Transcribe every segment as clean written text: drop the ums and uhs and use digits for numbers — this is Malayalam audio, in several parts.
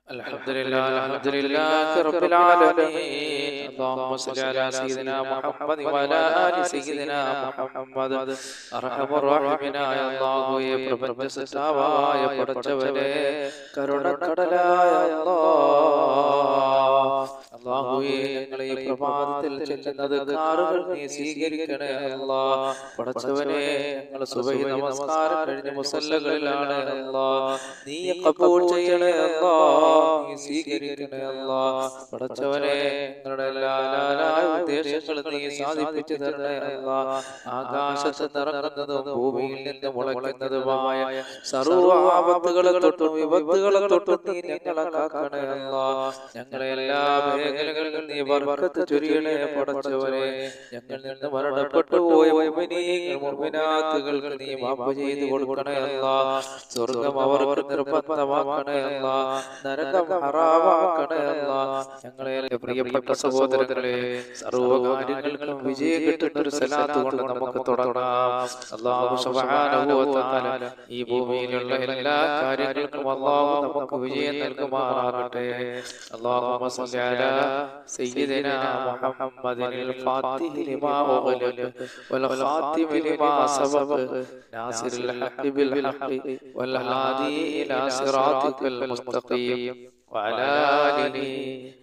الحمد لله رب العالمين. اللهم صل على سيدنا محمد وعلى آل سيدنا محمد. അർഹമർറഹീമായ അല്ലാഹുവേ, പ്രപഞ്ച സൃഷ്ടാവായ പടച്ചവനെ, കരുണക്കടലായ അല്ലാഹുവേ, ഞങ്ങളെ ഈ പ്രഭാതത്തിൽ ചെല്ലുന്നത് കാറുകൾ നീ സ്വീകരിക്കണേ അല്ലാഹ്. പടച്ചവനെ, ഞങ്ങൾ സുബഹി നമസ്കാരം കഴിഞ്ഞ മുസല്ലകളിലാണ് അല്ലാഹ്. നീ ഖബൂൽ ചെയ്യണേ അല്ലാഹ്, നീ സ്വീകരിക്കണേ അല്ലാഹ്. പടച്ചവനെ, ഞങ്ങളുടെ എല്ലാ ഉദ്ദേശങ്ങളും നീ സാധിപ്പിച്ചു തരണേ അല്ലാഹ്. ആകാശത്ത് നിറങ്ങുന്നതും ഭൂമിയിൽ നിന്ന് മുളയ്ക്കുന്നതുമായ സർവ്വ ആപത്തുകളെ തൊട്ടും വിപത്തുകളെ തൊട്ടും നീ ഞങ്ങളെ കാക്കണേ അല്ലാഹ്. ഞങ്ങളെ എല്ലാ മേഖലകളിലും നീ ബർക്കത്ത് ചൊരിയണേ പടച്ചവനെ. ഞങ്ങളിൽ നിന്ന് മരണപ്പെട്ടു പോയ മുഅ്മിനീങ്ങൾ മുഅ്മിനാത്തുകൾക്ക് നീ മാപ്പ് ചെയ്തു കൊടുക്കണേ അല്ലാഹ്. സ്വർഗ്ഗം അവർക്ക് നിർബന്ധമാക്കണേ അല്ലാഹ്, നരകം ഹറാമാക്കണേ അല്ലാഹ്. ഞങ്ങളെ പ്രിയപ്പെട്ട സഹോദരങ്ങളെ, സർവ്വകാര്യങ്ങൾക്കും വിജയം കിട്ടുന്ന ഒരു സലാത്ത് കൊണ്ട് നമുക്ക് തുടങ്ങാം. അല്ലാഹു സുബ്ഹാനഹു വ തആല ഈ ഭൂമിയിലുള്ള എല്ലാ കാര്യങ്ങൾക്കും അല്ലാഹു നമുക്ക് വിജയം നൽകുമാറാകട്ടെ. അല്ലാഹുമ്മ സ്വല്ലി അലാ സയ്യിദിനാ മുഹമ്മദിൽ ഫാത്തിഹി ലിമാ ഉഗ്ലിഖ വൽ ഖാതിമി ലിമാ സബഖ നാസിറിൽ ഹഖ് ബിൽ ഹഖ് വൽ ഹാദി ഇലാ സിറാത്തിക്കൽ മുസ്തഖീം വഅലാ ആലിഹി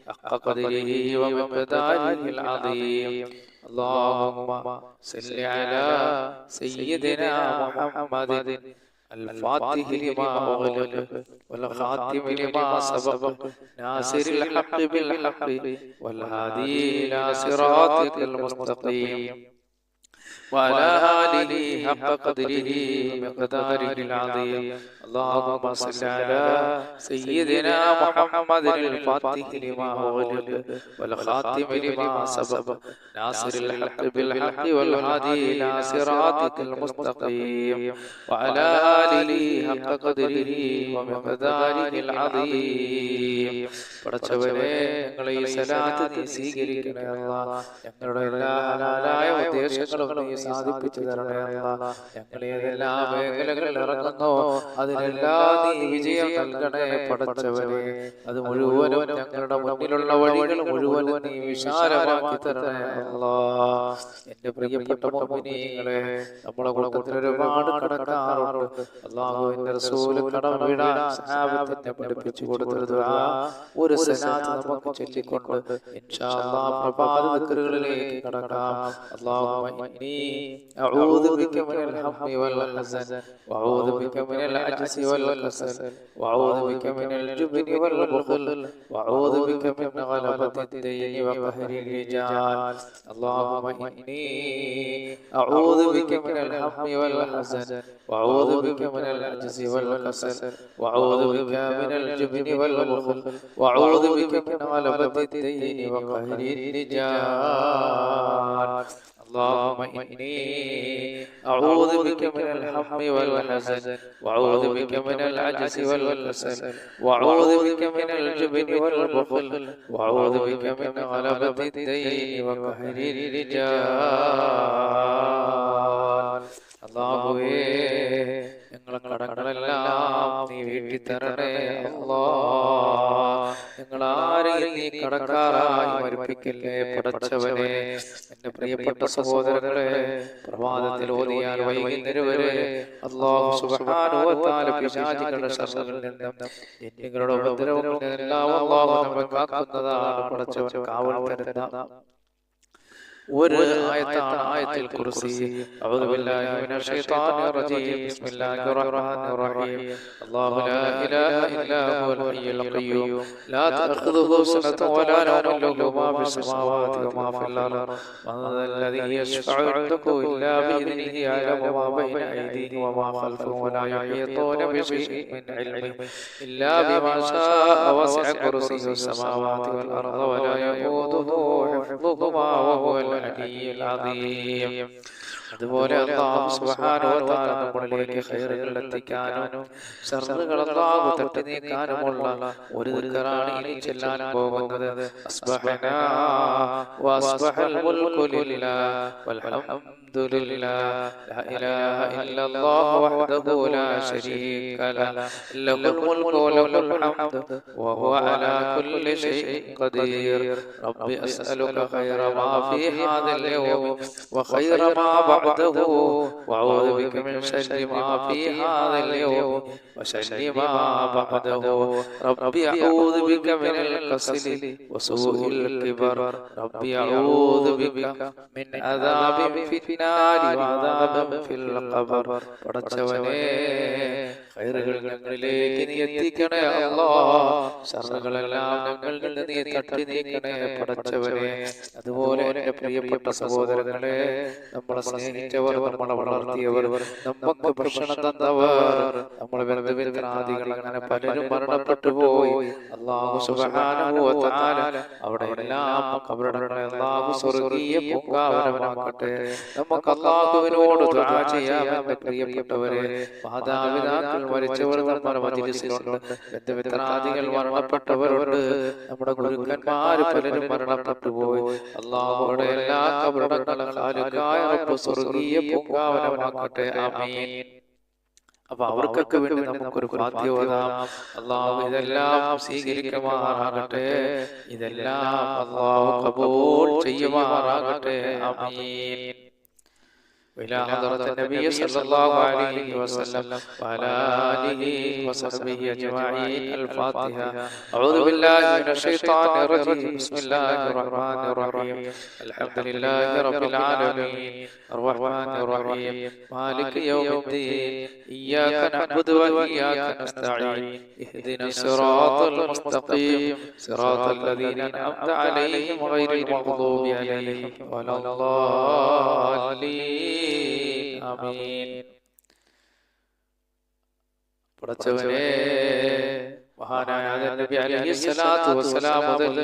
ഹഖ ഖദ്രിഹി വമിഖ്ദാരിഹിൽ അദീം. اللهم صل على سيدنا محمد الفاتح لما أغلق والخاتم لما سبق ناصر الحق بالحق والهادي إلى صراطك المستقيم وعلى آله حق قدره ومقداره العظيم. اللهم صل على سيدنا محمد الفاتح لما أغلق والخاتم لما سبق ناصر الحق بالحق والهادي إلى صراطك المستقيم وعلى آله حق قدره ومقداره العظيم. പടച്ചവനെ, ഞങ്ങളെ ഈ സലാത്ത് നീ സ്വീകരിക്കണേ അല്ലാഹ്. ഞങ്ങളുടെ എല്ലാ ഹലാലായ ഉദ്ദേശങ്ങളും നീ സാധിപ്പിച്ചു തരണേ അല്ലാഹ്. ഞങ്ങളെ എല്ലാ മേഖലകളിൽ ഇറങ്ങുന്നോ അതിലെല്ലാം നീ വിജയം നൽകണേ പടച്ചവനെ. അത് മുഴുവനും ഞങ്ങളുടെ മുന്നിലുള്ള വഴികൾ മുഴുവനും നീ വിശാലമാക്കി തരണേ അല്ലാഹ്. എന്റെ പ്രിയപ്പെട്ട മുഅ്മിനീങ്ങളെ, നമ്മുടെ കൂട്ടത്തിൽ ഒരുപാട് കടക്കാറുണ്ട്. അല്ലാഹുവിന്റെ റസൂൽ കടം വീടാൻ സഹാബത്തിനെ പഠിപ്പിച്ചു കൊടുത്തൊരു ദുആ, ഒരു സലാത്ത് നമുക്ക് ചൊല്ലിക്കൊണ്ട് ഇൻഷാ അല്ലാഹ് പ്രഭാത ദിക്റുകളിലേക്ക് കടക്കാം. അല്ലാഹുമ്മ ഇന്നി അഊദു ബിക മിനൽ ഹമ്മി വൽ ഹസൻ വഅഊദു ബിക മിനൽ അജ്സി വൽ കസൽ വഅഊദു ബിക മിനൽ ജുബ്നി വൽ ബുഖൽ വഅഊദു ബിക മിൻ ഗലബത്തി ദൈനി വഖഹരി റിജാൽ. അല്ലാഹുമ്മ ഇന്നി അഊദു ബിക മിനൽ ഹമ്മി വൽ ഹസൻ വഅഊദു ബിക മിനൽ അജ്സി വൽ കസൽ വഅഊദു ബിക മിനൽ ജുബ്നി വൽ ബുഖൽ വഅഊദു ബിക മിൻ ഗലബത്തി ദൈനി വഖഹരി റിജാൽ. اللهم إني أعوذ بك من الهم والحزن وأعوذ بك من العجز والكسل وأعوذ بك من الجبن والبخل وأعوذ بك من غلبة الدين وقهر الرجال. അല്ലാഹുവേ, ഞങ്ങളെ കടങ്ങളെല്ലാം നീ വീട്ടി തരണേ അല്ലാഹ്. ഞങ്ങളാരെയും നീ കടക്കാരായി മരിപ്പിക്കല്ലേ പടച്ചവനെ. എന്റെ പ്രിയപ്പെട്ട സഹോദരങ്ങളെ, പ്രഭാതത്തിൽ ഓതിയാൽ വൈകുന്നേരം വരെ അല്ലാഹു സുബ്ഹാനഹു വ തആല പിശാചുകളുടെ ശർറിൽ നിന്നും നിങ്ങളുടെ ഉപദ്രവങ്ങളിൽ നിന്നെല്ലാം അല്ലാഹു നമ്മെ കാക്കുന്നതാണ് പടച്ചവൻ, കാവൽ തരുന്ന ഒരു ആയത്താണ് ആയത്തുൽ കുർസി. അഊദു ബില്ലാഹി മിനശ് ശൈത്വാനിർ റജീം. ബിസ്മില്ലാഹിർ റഹ്മാനിർ റഹീം. അല്ലാഹു ലാ ഇലാഹ ഇല്ലാ ഹുവൽ ഹയ്യുൽ ഖയ്യൂം ലാ തഅഖുദുഹു സിനത്തുൻ വലാ നൗമുൻ ലഹു മാ ഫിസ് സമാവാതി വമാ ഫിൽ അർദ് മൻ ദല്ലദീ യശ്ഫഉ ഇൻദഹു ഇല്ലാ ബിഇذനിഹി യഅലമു മാ ബൈന അയ്ദീഹിം വമാ ഖൽഫഹും വലാ യുഹീതൂന ബിശൈഇൻ മിൻ ഇൽമിഹി ഇല്ലാ ബിമാ ശാഅ വസിഅ കുർസിയ്യുഹു സമാവാതി വൽ അർദ വലാ യഊദുഹു ഹിഫ്ദുഹുമാ വഹുവൽ العلي العظيم. അതുപോലെ അല്ലാഹു സുബ്ഹാനഹു വ തആല നമ്മളിലേക്ക് ഖൈറുകൾ എത്തിക്കാനും ശർറുകൾ അല്ലാഹു തട്ടി നീക്കാനുമുള്ള ഒരു ദിക്റാണ് ഇനി ചെല്ലാൻ പോകുന്നത്. അസ്ബഹനാ വഅസ്ബഹൽ മുൽക്കു ലില്ലാഹി വൽഹംദുലില്ലാഹി ലാ ഇലാഹ ഇല്ലല്ലാഹു വഹ്ദഹു ലാ ശരീക ലഹു ലഹുൽ മുൽക്കു വലഹുൽ ഹംദു വഹുവ അലാ കുല്ലി ഷൈഇൻ ഖദീർ. റബ്ബി അസ്അലുക ഖൈറ മാ ഫീ ഹാദൽ യൗമി وخير ما بعده وأعوذ بك من شر ما في هذا اليوم وشر ما بعده. ربي أعوذ بك من الكسل وسوء الكبر. ربي أعوذ بك من عذاب في النار وعذاب في القبر. പടച്ചവനേ ഖൈറുകൾ ഞങ്ങളിലേക്ക് നീ എത്തിക്കണേ അല്ലാഹ്. ശർറുകളെല്ലാം ഞങ്ങളിൽ നീ തട്ടി നീക്കണേ പടച്ചവനേ. അതുപോലെ എൻ്റെ പ്രിയപ്പെട്ട സഹോദരങ്ങളെ, നമ്മളെ സ്നേഹിച്ചവർ, നമ്മളെ വളർത്തിയവർ, നമുക്ക് ഭക്ഷണം തന്നവർ, നമ്മളെ ബന്ധുമിത്രാദികൾ, അങ്ങനെ പലരും മരണപ്പെട്ടു പോയി. അല്ലാഹു സുബ്ഹാനഹു വ തആല അവിടെ എല്ലാം ഖബറുകളെ അല്ലാഹു സ്വർഗ്ഗീയ പൂങ്കാവനമാക്കട്ടെ. നമുക്ക് അല്ലാഹുവിനോട് ദുആ ചെയ്യാം. എൻ്റെ പ്രിയപ്പെട്ടവരെ, മാതാപിതാക്കൾ മരിച്ചവർ നമ്മുടെ മജ്‌ലിസിലുണ്ട്, ബന്ധുമിത്രാദികൾ മരണപ്പെട്ടവരുണ്ട്, നമ്മുടെ ഗുരുക്കന്മാർ പലരും മരണപ്പെട്ടു പോയി. അല്ലാഹുവോടെ എല്ലാ ഖബറുകളും ഖാലിഖായ റബ്ബ് സ്വർഗ്ഗീയ പൂങ്കാവനമാക്കട്ടെ. ആമീൻ. അപ്പൊ അവർക്കൊക്കെ വേണ്ടി നമുക്കൊരു ഫാത്തിഹ ഓതാം. അല്ലാഹു ഇതെല്ലാം സ്വീകരിക്കുമാറാകട്ടെ, ഇതെല്ലാം അല്ലാഹു ഖബൂൽ ചെയ്യുമാറാകട്ടെ. ആമീൻ. وإلى حضرة النبي صلى الله عليه وسلم وعلى آله وصحبه أجمعين. الفاتحة. أعوذ بالله من الشيطان الرجيم. بسم الله الرحمن الرحيم. الحمد لله رب العالمين الرحمن الرحيم مالك يوم الدين إياك نعبد وإياك نستعين اهدنا الصراط المستقيم صراط الذين أنعمت عليهم غير المغضوب عليهم ولا الضالين. ആമീൻ. പടച്ചവനേ, മഹാനായ നബി അലൈഹിസ്സലാത്തു വസ്സലാം മുതൽ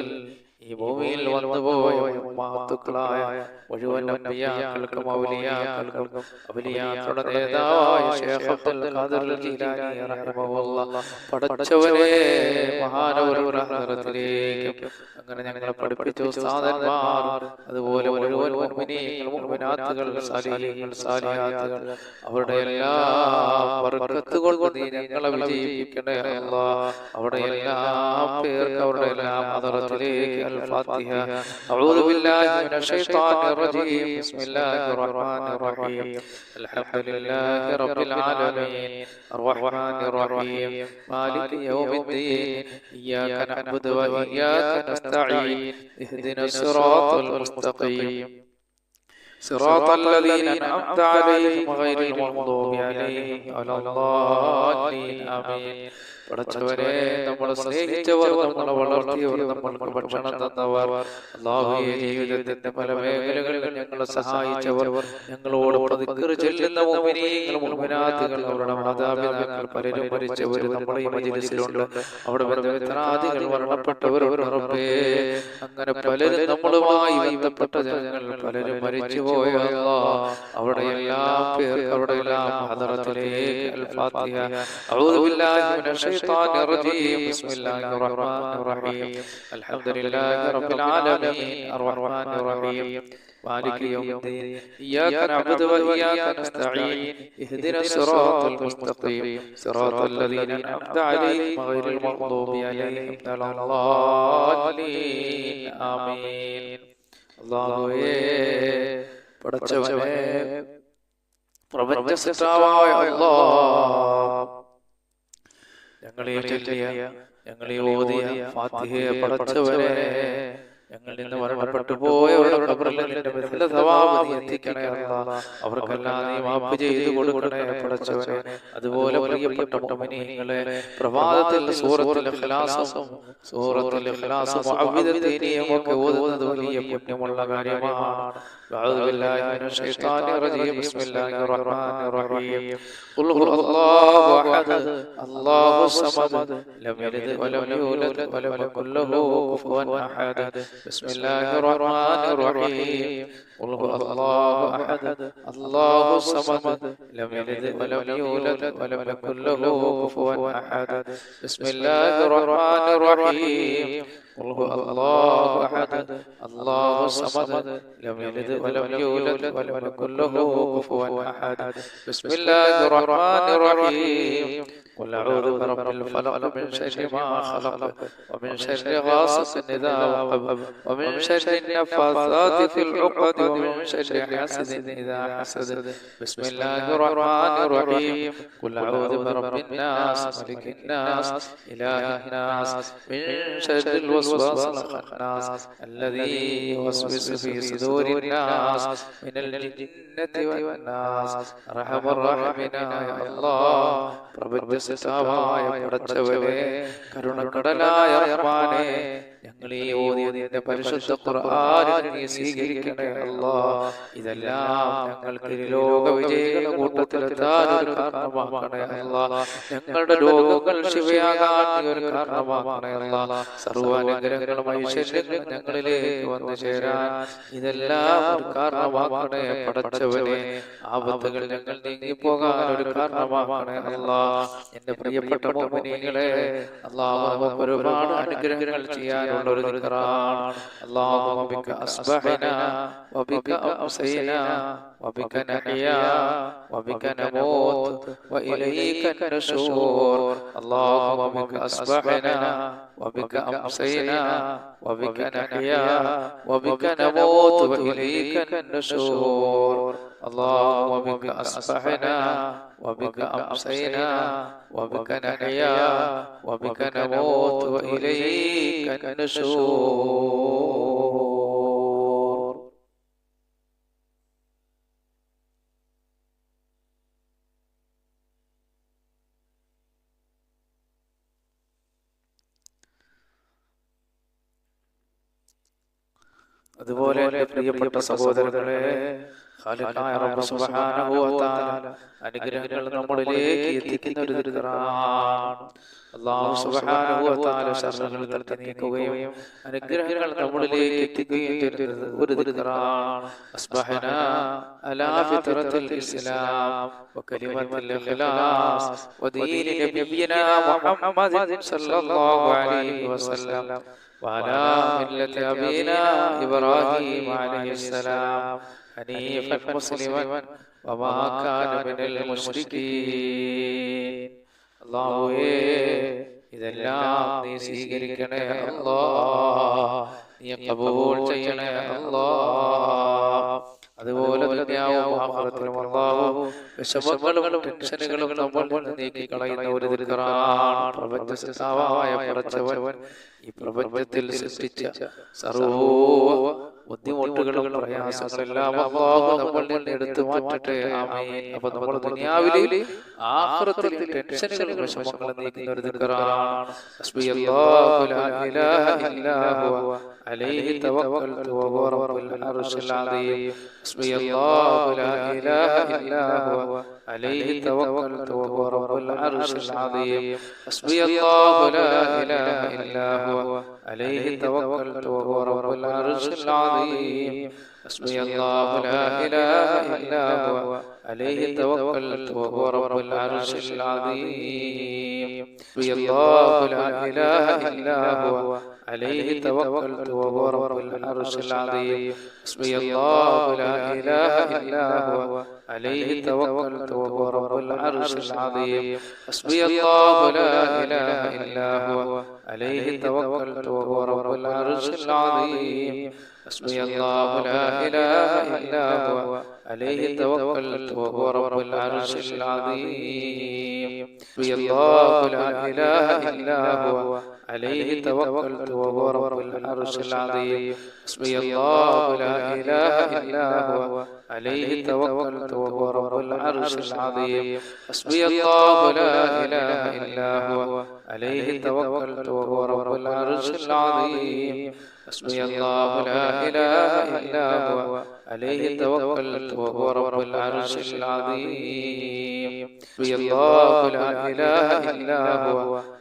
ഈ ഭൂമിയിൽ വന്നുപോയ മഹത്തുക്കളായ മുഴുവൻ അമ്പിയാക്കൾക്കും ഔലിയാക്കൾക്കും ഔലിയാക്കളുടെ നേതാവായ ശൈഖ് അബ്ദുൽ ഖാദിർ ജീലാനി റഹിമഹുല്ലാഹ് പടച്ചവനേ, മഹാനവരുടെ ഹദ്റത്തിലേക്ക് അങ്ങനെ ഞങ്ങളെ പഠിപ്പിച്ച ഉസ്താദന്മാർ, അതുപോലെ മുഴുവൻ മുഅ്മിനീങ്ങൾ മുഅ്മിനാത്തുകൾ സാലിഹീങ്ങൾ സാലിഹാത്തുകൾ, അവരുടെ എല്ലാ ബർക്കത്ത് കൊണ്ട് നീ ഞങ്ങളെ വിജയിപ്പിക്കണേ അല്ലാഹ്. അവരുടെ എല്ലാ പേർക്ക് അവരുടെ എല്ലാ ഹദ്റത്തിലേക്ക് الفاتحة. أعوذ بالله من الشيطان الرجيم. بسم الله الرحمن الرحيم. الحمد لله رب العالمين الرحمن الرحيم مالك يوم الدين إياك نعبد وإياك نستعين اهدنا الصراط المستقيم صراط الذين أنعمت عليهم غير المغضوب عليهم ولا الضالين. آمين. പടച്ചവരെ, നമ്മളെ സ്നേഹിച്ചവർ, നമ്മളെ വളർത്തിയവർ, നമ്മൾക്ക് ഭക്ഷണം തന്നവർ, അല്ലാഹുവേ, ജീവിതത്തിന്റെ പല മേഖലകളിൽ ഞങ്ങളെ സഹായിച്ചവർ, ഞങ്ങളോട് ദിക്ർ ചൊല്ലുന്ന മുഅ്മിനീങ്ങൾ മുഅ്മിനാത്തുകൾ, അവരുടെ മാതാപിതാക്കൾ പലരും മരിച്ചവർ നമ്മുടെ ഈ മജ്‌ലിസിലുണ്ട്. അവിടെ ബന്ധുമിത്രാദികൾ മരണപ്പെട്ടവർ, റബ്ബേ, അങ്ങനെ പലരും നമ്മളുമായി ബന്ധപ്പെട്ട ജനങ്ങൾ പലരും മരിച്ചുപോയ അല്ലാഹ്, അവിടെ എല്ലാ പേർക്ക് അവിടെ എല്ലാം ഹദ്റത്തിലേക്ക് അൽ-ഫാത്തിഹ. അഊദു ബില്ലാഹി മിനശ് الشيطان الرجيم. بسم الله الرحمن الرحيم. الحمد لله رب العالمين الرحمن الرحيم مالك يوم الدين إياك نعبد وإياك نستعين اهدنا الصراط المستقيم صراط الذين أنعمت عليهم غير المغضوب عليهم ولا الضالين. آمين. അല്ലാഹുവേ, പടച്ചവനേ, പ്രപഞ്ച സൃഷ്ടാവായ അല്ലാഹ്, ഞങ്ങളെ ചൊല്ലിയ, ഞങ്ങളെ ഓതിയ ഫാത്തിഹയെ പടച്ചവനെ, ഞങ്ങളിൽ നിന്ന് മരണപ്പെട്ടു പോയവരുടെ ഖബറിൽ നിന്റെ മിഥ്ല സവാബ് നീ എത്തിക്കണേ അല്ലാഹ്. അവർക്കെല്ലാം നീ മാഫ് ചെയ്തു കൊടുക്കണേ പടച്ചവനെ. അതുപോലെ പ്രിയപ്പെട്ട മുഅ്മിനീങ്ങളെ, പ്രഭാതത്തിൽ സൂറത്തുൽ ഇഖ്ലാസും മുഅവ്വിദത്തൈനിയും ഒക്കെ ഓതുന്നത് വലിയ പുണ്യമുള്ള കാര്യമാണ്. أعوذ بالله من الشيطان الرجيم. بسم الله الرحمن الرحيم. قل هو الله أحد الله الصمد لم يلد ولم يولد ولم يكن له كفوا أحد. بسم الله الرحمن الرحيم قل هو الله أحد الله الصمد لم يلد ولم يولد ولم يكن له كفوا أحد بسم الله الرحمن الرحيم قل هو الله أحد الله الصمد لم يلد ولم يولد ولم يكن له كفوا أحد بسم الله الرحمن الرحيم قل أعوذ برب الفلق من شر ما خلق ومن شر غاسق إذا وقب ومن شر النفاثات في العقد ومن شر حاسد إذا حسد بسم الله الرحمن الرحيم قل أعوذ برب الناس ملك الناس إله الناس من شر الوسواس الخناس الذي يوسوس في صدور الناس من الجنة والناس أرحم الراحمين يا الله പ്രപഞ്ചസിതാവായ പടച്ചവനെ കരുണക്കടലായ റഹ്മാനേ ഞങ്ങൾ ഈ ഓതിയതിന്റെ പരിശുദ്ധ ഖുർആനിൽ നീ സ്വീകരിക്കണേ അല്ലാഹ് ഇതെല്ലാം ഞങ്ങൾക്ക് ലോക വിജയികളുടെ കൂട്ടത്തിലെത്താൻ ഒരു കാരണമാക്കണേ അല്ലാഹ് ഞങ്ങളുടെ രോഗങ്ങൾ ശിവയാകാൻ നീ ഒരു കാരണമാക്കണേ അല്ലാഹ് സർവ്വാനുഗ്രഹങ്ങളും ഐശ്വര്യങ്ങളും ഞങ്ങളിലേക്ക് വന്നു ചേരാൻ ഇതെല്ലാം ഒരു കാരണമാക്കണേ പടച്ചവനെ ആപത്തുകൾ ഞങ്ങൾ നീങ്ങിപ്പോകാൻ ഒരു കാരണമാക്കണേ അല്ലാഹ് എന്റെ പ്രിയപ്പെട്ട മുഅ്മിനീങ്ങളെ അല്ലാഹു നമുക്ക് ഒരുപാട് അനുഗ്രഹങ്ങൾ ചെയ്യാനുള്ള ഒരു ദിക്റാണ് അല്ലാഹുമ്മ ബിക അസ്ബഹനാ വബിക അംസൈനാ വബിക നഹ്യാ വബിക നമൂത് വഇലൈക നശൂർ അല്ലാഹുമ്മ ബിക അസ്ബഹനാ വബിക അംസൈനാ വബിക നഹ്യാ വബിക നമൂത് വഇലൈക നശൂർ اللهم بك أصبحنا وبك أمسينا وبك نحيا وبك نموت وإليك النشور അതുപോലെ പ്രിയപ്പെട്ട സഹോദരങ്ങളെ ഖാലിഖായ റബ്ബ് സുബ്ഹാനഹു വ തആല അനുഗ്രഹങ്ങൾ നമ്മളിലേക്ക് എത്തിക്കുന്ന ഒരു ദിക്റാണ് അല്ലാഹു സുബ്ഹാനഹു വ തആല ശർറുകൾ തട്ടി നീക്കുകയും അനുഗ്രഹങ്ങൾ നമ്മളിലേക്ക് എത്തിക്കുകയും ചെയ്യുന്ന ഒരു ദിക്റാണ് അസ്ബഹനാ അലാ ഫിത്രത്തിൽ ഇസ്ലാം വകലിമത്തുൽ ഇഖ്ലാസ് വദീനി നബിയിനാ മുഹമ്മദ് സല്ലല്ലാഹു അലൈഹി വസല്ലം وعلى ملة أبينا إبراهيم عليه السلام حنيفا مسلما وما كان من المشركين അല്ലാഹുവേ ഇതെല്ലാം നീ സ്വീകരിക്കണേ അല്ലാഹ് നീ ഖബൂൽ ചെയ്യണേ അല്ലാഹ് അതുപോലെ ദുനിയാവും ആഖിറത്തിലും അല്ലാഹു വിഷമങ്ങളും ടെൻഷനുകളും നമ്മൾ നീക്കി കളയുന്ന ഒരു ദിക്റാണ് പ്രപഞ്ചസിതാവായ പടച്ചവൻ ഈ പ്രപഞ്ചത്തിൽ സൃഷ്ടിച്ച സർവ്വ ബുദ്ധിമുട്ടുകളും പ്രയാസങ്ങളെല്ലാം അല്ലാഹു നമ്മളിൽ നിന്ന് എടുത്തു മാറ്റട്ടെ ആമീൻ അപ്പോൾ നമ്മൾ ദുനിയാവിലെ ആഖിറത്തിലെ ടെൻഷനുകളും വിഷമങ്ങളും നീക്കുന്ന ഒരു ദിക്റാണ് ഹസ്ബിയല്ലാഹു ലാ ഇലാഹ ഇല്ലാ ഹുവ അലൈഹി തവക്കൽതു വഹുവ റബ്ബുൽ അർശിൽ അദീം ഹസ്ബിയല്ലാഹു ലാ ഇലാഹ ഇല്ലാ ഹുവ عليه توكلت وهو رب العرش العظيم حسبي الله لا إله إلا هو عليه توكلت وهو رب العرش العظيم حسبي الله لا إله إلا هو عليه توكلت وهو رب العرش العظيم حسبي الله لا إله إلا هو عليه توكلت وهو رب العرش العظيم حسبي الله لا إله إلا هو عليه توكلت وهو رب العرش العظيم حسبي الله لا إله إلا هو عليه توكلت وهو رب العرش العظيم حسبي الله لا إله إلا هو عليه توكلت وهو رب العرش العظيم حسبي الله لا إله إلا هو عليه توكلت وهو رب العرش العظيم حسبي الله لا إله إلا هو عليه توكلت وهو رب العرش العظيم حسبي الله لا إله إلا هو عليه توكلت وهو رب العرش العظيم حسبي الله لا إله إلا هو عليه توكلت وهو رب العرش العظيم حسبي الله لا إله إلا هو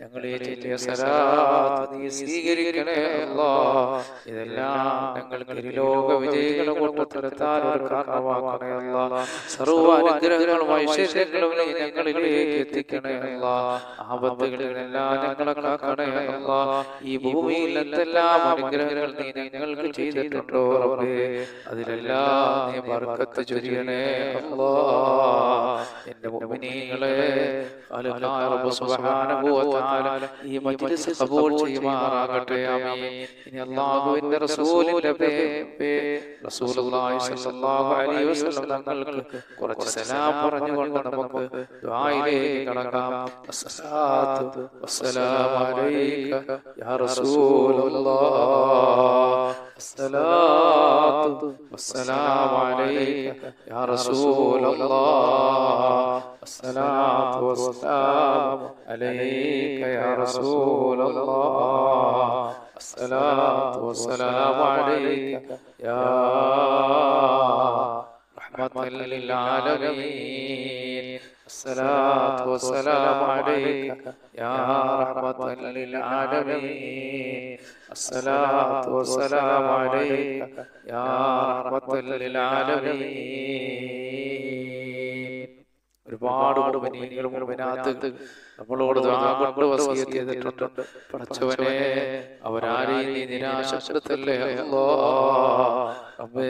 ഞങ്ങളെ ചൊല്ലിയ സലാത്ത് നീ സ്വീകരിക്കണേ അല്ലാഹ്. ഇതെല്ലാം ഞങ്ങൾക്ക് ഇരുലോക വിജയികളുടെ കൂട്ടത്തിലെത്താൻ ഒരു കാരണമാക്കണേ അല്ലാഹ്. സർവ്വ അനുഗ്രഹങ്ങളും ഐശ്വര്യങ്ങളും നീ ഞങ്ങളിലേക്ക് എത്തിക്കണേ അല്ലാഹ്. ആപത്തുകളിൽ നിന്നെല്ലാം ഞങ്ങളെ കാക്കണേ അല്ലാഹ്. ഈ ഭൂമിയിൽ എന്തെല്ലാം അനുഗ്രഹങ്ങൾ നീ ഞങ്ങൾക്ക് ചെയ്തിട്ടുണ്ടോ റബ്ബേ, അതിലെല്ലാം നീ ബർക്കത്ത് ചൊരിയണേ അല്ലാഹ്. എന്റെ മുഅ്മിനീങ്ങളെ ഖാലിഖായ റബ്ബ് സുബ്ഹാനഹു വ തആല ഈ മജ്ലിസ് ഖബൂൽ ചെയ്യുമാറാകട്ടെ. ആമീൻ. ഇനി അല്ലാഹുവിന്റെ റസൂലിന്റെ റസൂലുള്ളാഹി സ്വല്ലല്ലാഹു അലൈഹി വസല്ലം തങ്ങൾക്ക് കുറച്ച് സലാം പറഞ്ഞുകൊണ്ട് നമുക്ക് ദുആയിലേക്ക് കടക്കാം. അസ്സലാത്തു വസ്സലാമു അലൈക യാ റസൂലല്ലാഹ്. അസ്സലാത്തു വസ്സലാമു അലൈക യാ റസൂലല്ലാഹ്. അസ്സലാത്തു വസ്സലാമു അലൈക യാ റസൂലല്ലാഹ്. അസ്സലാത്തു വസ്സലാമു അലൈക യാ റഹ്മത്തൽ ലിൽ ആലമീൻ. الصلاة والسلام عليك يا رحمة للعالمين. الصلاة والسلام عليك يا رحمة للعالمين. ഒരുപാട് മുഅ്മിനീങ്ങളും മുഅ്മിനാത്തുകൾ നമ്മളോട് ദുആ കൊണ്ട് വസിയത്ത് ചെയ്തിട്ടുണ്ട്. പടച്ചവനെ, അവരാരെയും നീ നിരാശപ്പെടുത്തല്ലേ അല്ലാഹ്. റബ്ബേ,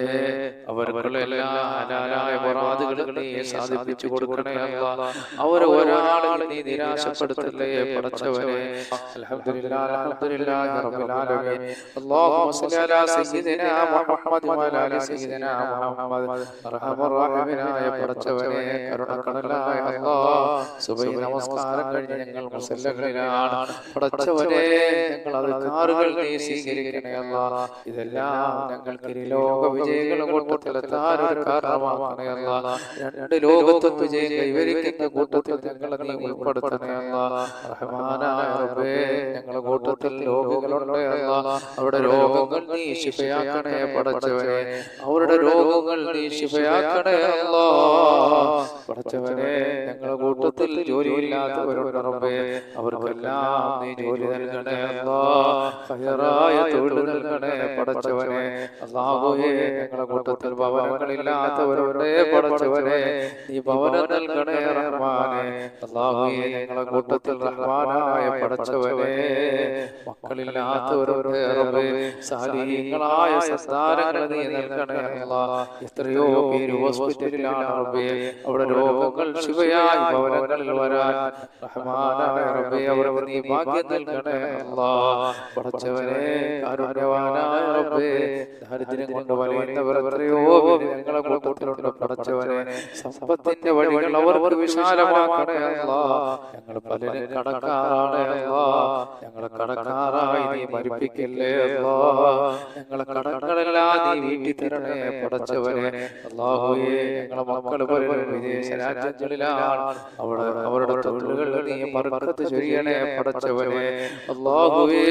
അവർക്കുള്ള എല്ലാ ഹലാലായ മുറാദുകളും നീ സാധിപ്പിച്ചു കൊടുക്കണേ അല്ലാഹ്. അവരെ ഒരാളെയും നീ നിരാശപ്പെടുത്തല്ലേ പടച്ചവനെ. അൽഹംദുലില്ലാഹി അൽഹംദുലില്ലാഹി റബ്ബിൽ ആലമീൻ. അല്ലാഹുമ്മ സ്വല്ലി അലാ സയ്യിദിനാ മുഹമ്മദ് വ അലാ ആലി സയ്യിദിനാ മുഹമ്മദ്. അർഹമർ റഹീമിനായ പടച്ചവനെ, കരുണക്കടലായ അല്ലാഹ്, സുബഹി നമസ്കാരം കഴിഞ്ഞ് ഞങ്ങൾ മുസല്ലകളിലാണ് പടച്ചവനെ. ഞങ്ങൾ അദ്കാറുകൾ നീ സ്വീകരിക്കണേ അല്ലാഹ്. ഇതെല്ലാം ഞങ്ങൾക്ക് ഇരുലോക വിജയികളുടെ കൂട്ടത്തിലെത്താൻ ഒരു കാരണമാക്കണേ അല്ലാഹ്. രണ്ട് ലോകത്തും വിജയം കൈവരിക്കുന്ന കൂട്ടത്തിൽ ഞങ്ങളെ നീ ഉൾപ്പെടുത്തണേ അല്ലാഹ്. റഹ്മാനായ റബ്ബേ, ഞങ്ങളുടെ കൂട്ടത്തിൽ രോഗികളുണ്ട് അല്ലാഹ്. അവരുടെ രോഗങ്ങൾ നീ ശിഫയാക്കണേ പടച്ചവനെ. അവരുടെ രോഗങ്ങൾ നീ ശിഫയാക്കണേ അല്ലാഹ്. പടച്ചവനെ, ഞങ്ങളുടെ കൂട്ടത്തിൽ ജോലിയില്ലാത്തവരുണ്ട് റബ്ബേ, അവർക്കെല്ലാം നീ ജോലി നൽകണേ അല്ലാഹ്. ഖൈറായ തൊഴിൽ നൽകണേ പടച്ചവനെ. അല്ലാഹുവേ, ഞങ്ങളുടെ കൂട്ടത്തിൽ ഭവനങ്ങളില്ലാത്തവരുണ്ട് പടച്ചവനെ, നീ ഭവനം നൽകണേ റഹ്മാനേ. അല്ലാഹുവേ, ഞങ്ങളുടെ കൂട്ടത്തിൽ റഹ്മാനായ പടച്ചവനെ, മക്കളില്ലാത്തവരുണ്ട് റബ്ബേ, സാലിഹീങ്ങളായ സന്താനങ്ങൾ നീ നൽകണേ അല്ലാഹ്. എത്രയോ പേര് ഹോസ്പിറ്റലിലാണ് റബ്ബേ, അവിടെ രോഗങ്ങൾ ശിവയായി ഭവനങ്ങളിൽ വരാൻ റഹ്മാനായ റബ്ബേ, അവർക്ക് നീ ഭാഗ്യം നൽകണേ അല്ലാഹ്. പടച്ചവനെ, കാരുണ്യവാനായ റബ്ബേ, ദാരിദ്ര്യം കൊണ്ട് വലയുന്നവർ എത്രയോ പേര് ഞങ്ങളുടെ കൂട്ടത്തിലുണ്ട് പടച്ചവനെ. സമ്പത്തിന്റെ വഴികൾ അവർക്ക് വിശാലമാക്കണേ അല്ലാഹ്. ഞങ്ങൾ പലരും കടക്കാറാണ് അല്ലാഹ്. ഞങ്ങളെ കടക്കാറായി നീ മരിപ്പിക്കല്ലേ അല്ലാഹ്. ഞങ്ങളെ കടങ്ങളെല്ലാം നീ വീട്ടി തരണേ പടച്ചവനെ. അല്ലാഹുവേ, ഞങ്ങളെ മക്കൾ പലരും വിദേശ രാജ്യങ്ങളിലാണ്. അവരുടെ തൊഴിലുകൾ നീ ബർക്കത്ത് ചൊരിയണേ പടച്ചവനെ. അല്ലാഹുവേ,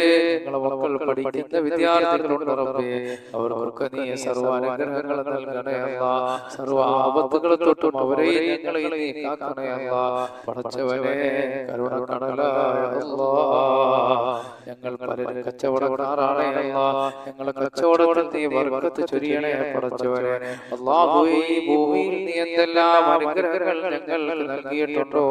ഞങ്ങളെ മക്കൾ പഠിക്കുന്ന വിദ്യാർത്ഥികളുണ്ട് റബ്ബേ, അവർക്ക് നീ സർവ്വ അനുഗ്രഹങ്ങൾ നൽകണേ അല്ലാഹ്. സർവ്വ ആപത്തുകൾ തൊട്ടും അവരെയും ഞങ്ങളെയും നീ കാക്കണേ അല്ലാഹ്. പടച്ചവനെ, കരുണക്കടലായ അല്ലാഹ്, ഞങ്ങൾ പലരും കച്ചവടക്കാരാണ് അല്ലാഹ്. ഞങ്ങളെ കച്ചവടത്തിൽ നീ ബർക്കത്ത് ചൊരിയണേ പടച്ചവനെ. അല്ലാഹുവേ, ഈ ഭൂമിയിൽ നീ എന്തെല്ലാം അനുഗ്രഹങ്ങൾ ഞങ്ങൾക്ക് നൽകിയിട്ടുണ്ടോ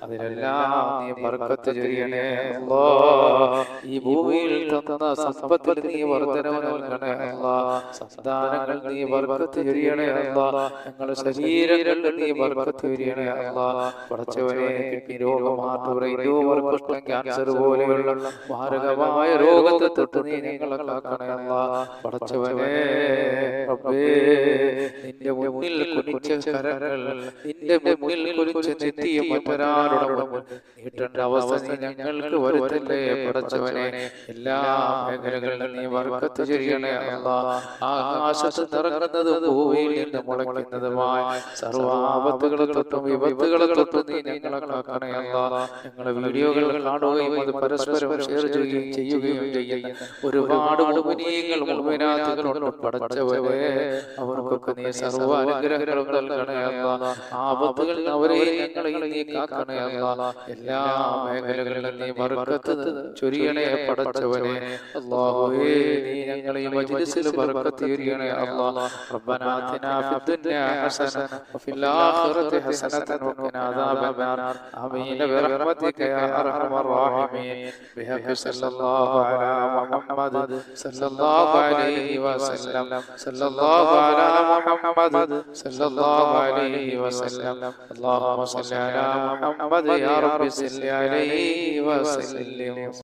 അതിലെല്ലാം നീ ബർക്കത്ത് ചൊരിയണേ അല്ലാഹ്. ഈ ഭൂമിയിൽ തന്ന സമ്പത്തിൽ നീ വർദ്ധനവ് നൽകണേ അല്ലാഹ്. സന്താനങ്ങൾ നീ ബർക്കത്ത് ചൊരിയണേ അല്ലാഹ്. ഞങ്ങളുടെ ശരീരങ്ങളിൽ നീ ബർക്കത്ത് ചൊരിയണേ അല്ലാഹ്. പടച്ചവനെ, കിഡ്നി രോഗം, ഹാർട്ട്, ബ്രെയിൻ ട്യൂമർ, കുഷ്ഠം, ക്യാൻസർ പോലെയുള്ള മാരകമായ രോഗത്തെ തൊട്ട് നീ ഞങ്ങളെ കാക്കണേ അല്ലാഹ്. പടച്ചവനെ റബ്ബേ, നിന്റെ മുന്നിൽ കുനിച്ച കരങ്ങൾ, നിന്റെ മുന്നിൽ കുനിച്ച നെറ്റിയും മറ്റൊരാളുടെ നീട്ടേണ്ട അവസ്ഥ നീ ഞങ്ങൾക്ക് വരുത്തല്ലേ പടച്ചവനെ. എല്ലാ മേഖലകളിലും നീ ബർക്കത്ത് ചൊരിയണേ അല്ലാഹ്. ആകാശത്ത് നിറങ്ങുന്നതും ഭൂമിയിൽ നിന്ന് മുളയ്ക്കുന്നതുമായ സർവ്വ ആപത്തുകളെ തൊട്ടും വിപത്തുകളെ തൊട്ടും നീ ഞങ്ങളെ കാക്കണേ അല്ലാഹ്. ഞങ്ങളുടെ വീഡിയോകൾ കാണുകയും അത് പരസ്പരം ഷെയർ ചെയ്യുകയും ചെയ്യുകയും ചെയ്യുന്ന ഒരുപാട് മുഅ്മിനീങ്ങൾ മുഅ്മിനാത്തുകളുണ്ട് പടച്ചവനെ. അവർക്കൊക്കെ നീ സർവ്വ അനുഗ്രഹങ്ങളും നൽകണേ അല്ലാഹ്. ആപത്തുകളിൽ അവരെയും ഞങ്ങളെയും നീ കാക്കണേ അല്ലാഹ്. എല്ലാ മേഖലകളിലും നീ ബർക്കത്ത് ചൊരിയണേ പടച്ചവനെ. അല്ലാഹുവേ നീ ഞങ്ങളെ ഈ മജ്ലിസിൽ ബർക്കത്ത് ചൊരിയണേ അല്ലാഹ്. റബ്ബനാ ആതിനാ ഫിദ്ദുനിയാ ഹസന വഫിൽ ആഖിറതി ഹസനതൻ വഖിനാ അദാബന്നാർ. ആമീൻ ബിറഹ്മതിക യാ അർഹമർ റഹീമീൻ. ബിഹഖ് സല്ലല്ലാഹു അലാ മുഹമ്മദ് സല്ലല്ലാഹു അലൈഹി വസല്ലം. സല്ലല്ലാഹു അലാ മുഹമ്മദ് സല്ലല്ലാഹു അലൈഹി വസല്ലം. അല്ലാഹുമ്മ സ്വല്ലി അലാ മുഹമ്മദ് യാ റബ്ബി സ്വല്ലി അലൈഹി വസല്ലം.